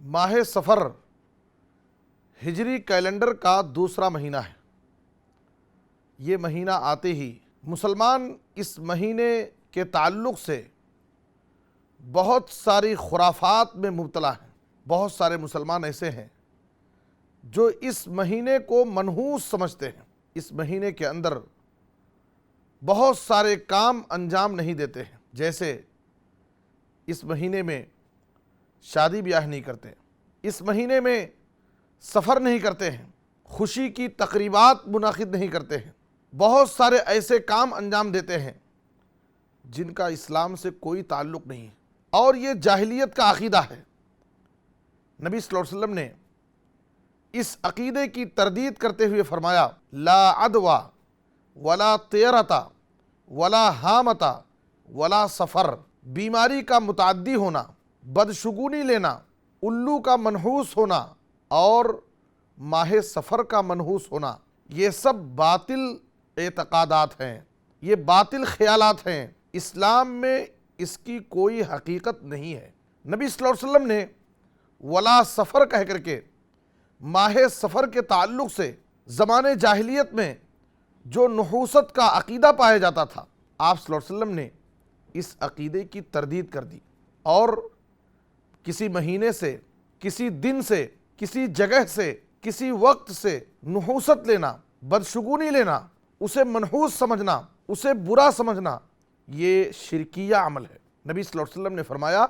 ماہ سفر ہجری کیلنڈر کا دوسرا مہینہ ہے۔ یہ مہینہ آتے ہی مسلمان اس مہینے کے تعلق سے بہت ساری خرافات میں مبتلا ہیں۔ بہت سارے مسلمان ایسے ہیں جو اس مہینے کو منحوس سمجھتے ہیں، اس مہینے کے اندر بہت سارے کام انجام نہیں دیتے ہیں، جیسے اس مہینے میں شادی بیاہ نہیں کرتے، اس مہینے میں سفر نہیں کرتے ہیں، خوشی کی تقریبات منعقد نہیں کرتے ہیں، بہت سارے ایسے کام انجام دیتے ہیں جن کا اسلام سے کوئی تعلق نہیں ہے، اور یہ جاہلیت کا عقیدہ ہے۔ نبی صلی اللہ علیہ وسلم نے اس عقیدے کی تردید کرتے ہوئے فرمایا، لا عدوى ولا طیرتا ولا حامتا ولا سفر، بیماری کا متعدی ہونا، بدشگونی لینا، الو کا منحوس ہونا اور ماہ سفر کا منحوس ہونا، یہ سب باطل اعتقادات ہیں، یہ باطل خیالات ہیں، اسلام میں اس کی کوئی حقیقت نہیں ہے۔ نبی صلی اللہ علیہ وسلم نے ولا سفر کہہ کر کے ماہ سفر کے تعلق سے زمانے جاہلیت میں جو نحوست کا عقیدہ پایا جاتا تھا، آپ صلی اللہ علیہ وسلم نے اس عقیدے کی تردید کر دی، اور کسی مہینے سے، کسی دن سے، کسی جگہ سے، کسی وقت سے نحوست لینا، بدشگونی لینا، اسے منحوس سمجھنا، اسے برا سمجھنا، یہ شرکیہ عمل ہے۔ نبی صلی اللہ علیہ وسلم نے فرمایا،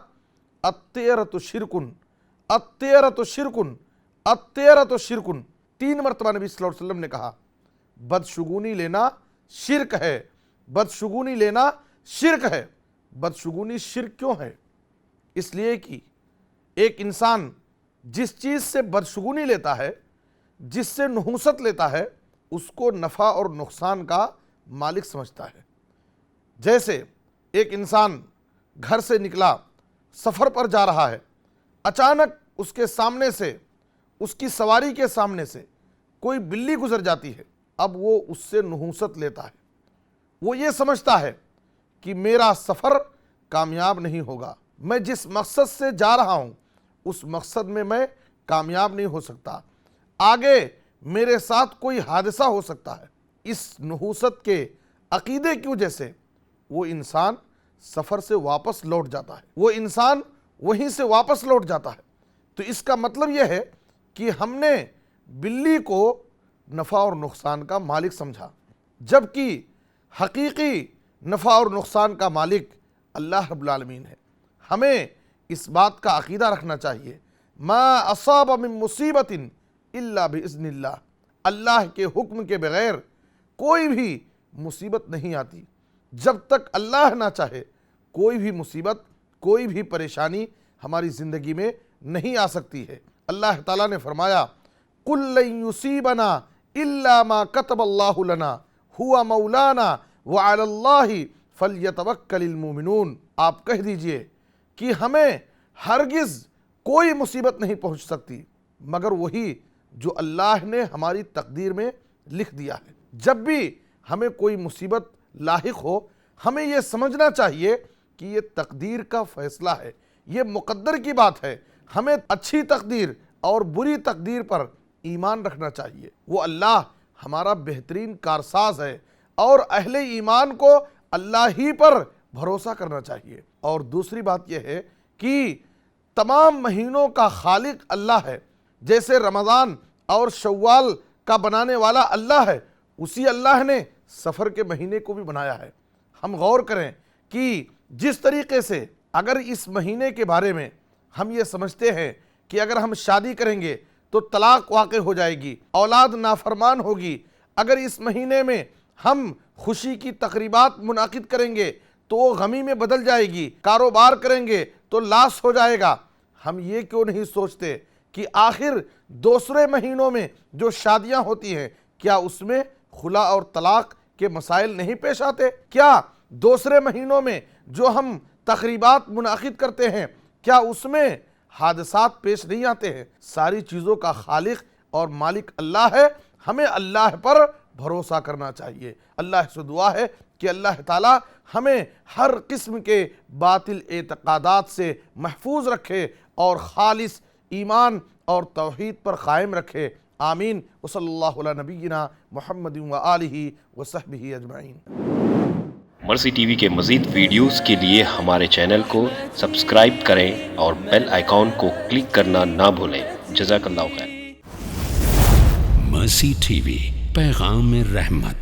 الطیرۃ شرکن، الطیرۃ شرکن، الطیرۃ شرکن، 3 مرتبہ نبی صلی اللہ علیہ وسلم نے کہا بدشگونی لینا شرک ہے، بدشگونی لینا شرک ہے۔ بدشگونی شرک کیوں ہے؟ اس لیے کہ ایک انسان جس چیز سے بدشگونی لیتا ہے، جس سے نحوست لیتا ہے، اس کو نفع اور نقصان کا مالک سمجھتا ہے۔ جیسے ایک انسان گھر سے نکلا، سفر پر جا رہا ہے، اچانک اس کے سامنے سے، اس کی سواری کے سامنے سے کوئی بلی گزر جاتی ہے، اب وہ اس سے نحوست لیتا ہے، وہ یہ سمجھتا ہے کہ میرا سفر کامیاب نہیں ہوگا، میں جس مقصد سے جا رہا ہوں اس مقصد میں میں کامیاب نہیں ہو سکتا، آگے میرے ساتھ کوئی حادثہ ہو سکتا ہے۔ اس نحوست کے عقیدے کی وجہ سے وہ انسان سفر سے واپس لوٹ جاتا ہے، وہ انسان وہیں سے واپس لوٹ جاتا ہے۔ تو اس کا مطلب یہ ہے کہ ہم نے بلی کو نفع اور نقصان کا مالک سمجھا، جبکہ حقیقی نفع اور نقصان کا مالک اللہ رب العالمین ہے۔ ہمیں اس بات کا عقیدہ رکھنا چاہیے، ما اصاب من مصیبت الا باذن اللہ، اللہ کے حکم کے بغیر کوئی بھی مصیبت نہیں آتی۔ جب تک اللہ نہ چاہے کوئی بھی مصیبت، کوئی بھی پریشانی ہماری زندگی میں نہیں آ سکتی ہے۔ اللہ تعالیٰ نے فرمایا، قُل لَن يُصِيبَنَا إِلَّا مَا كَتَبَ اللَّهُ لَنَا هُوَ مَوْلَانَا وَعَلَى اللَّهِ فَلْيَتَوَكَّلِ الْمُؤْمِنُونَ، آپ کہہ دیجئے کہ ہمیں ہرگز کوئی مصیبت نہیں پہنچ سکتی مگر وہی جو اللہ نے ہماری تقدیر میں لکھ دیا ہے۔ جب بھی ہمیں کوئی مصیبت لاحق ہو، ہمیں یہ سمجھنا چاہیے کہ یہ تقدیر کا فیصلہ ہے، یہ مقدر کی بات ہے۔ ہمیں اچھی تقدیر اور بری تقدیر پر ایمان رکھنا چاہیے۔ وہ اللہ ہمارا بہترین کارساز ہے، اور اہل ایمان کو اللہ ہی پر بھروسہ کرنا چاہیے۔ اور دوسری بات یہ ہے کہ تمام مہینوں کا خالق اللہ ہے، جیسے رمضان اور شوال کا بنانے والا اللہ ہے، اسی اللہ نے سفر کے مہینے کو بھی بنایا ہے۔ ہم غور کریں کہ جس طریقے سے اگر اس مہینے کے بارے میں ہم یہ سمجھتے ہیں کہ اگر ہم شادی کریں گے تو طلاق واقع ہو جائے گی، اولاد نافرمان ہوگی، اگر اس مہینے میں ہم خوشی کی تقریبات منعقد کریں گے تو وہ غمی میں بدل جائے گی، کاروبار کریں گے تو لاس ہو جائے گا، ہم یہ کیوں نہیں سوچتے کہ آخر دوسرے مہینوں میں جو شادیاں ہوتی ہیں، کیا اس میں خلا اور طلاق کے مسائل نہیں پیش آتے؟ کیا دوسرے مہینوں میں جو ہم تقریبات منعقد کرتے ہیں، کیا اس میں حادثات پیش نہیں آتے ہیں؟ ساری چیزوں کا خالق اور مالک اللہ ہے، ہمیں اللہ پر بھروسہ کرنا چاہیے۔ اللہ سے دعا ہے کہ اللہ تعالیٰ ہمیں ہر قسم کے باطل اعتقادات سے محفوظ رکھے اور خالص ایمان اور توحید پر قائم رکھے. آمین. وصلی اللہ علی نبینا محمد وآلہ وصحبہ اجمعین. مرسی ٹی وی کے مزید ویڈیوز کے لیے ہمارے چینل کو سبسکرائب کریں اور بیل آئیکن کو کلک کرنا نہ بھولیں. جزاک اللہ خیر. مرسی ٹی وی، پیغام رحمت.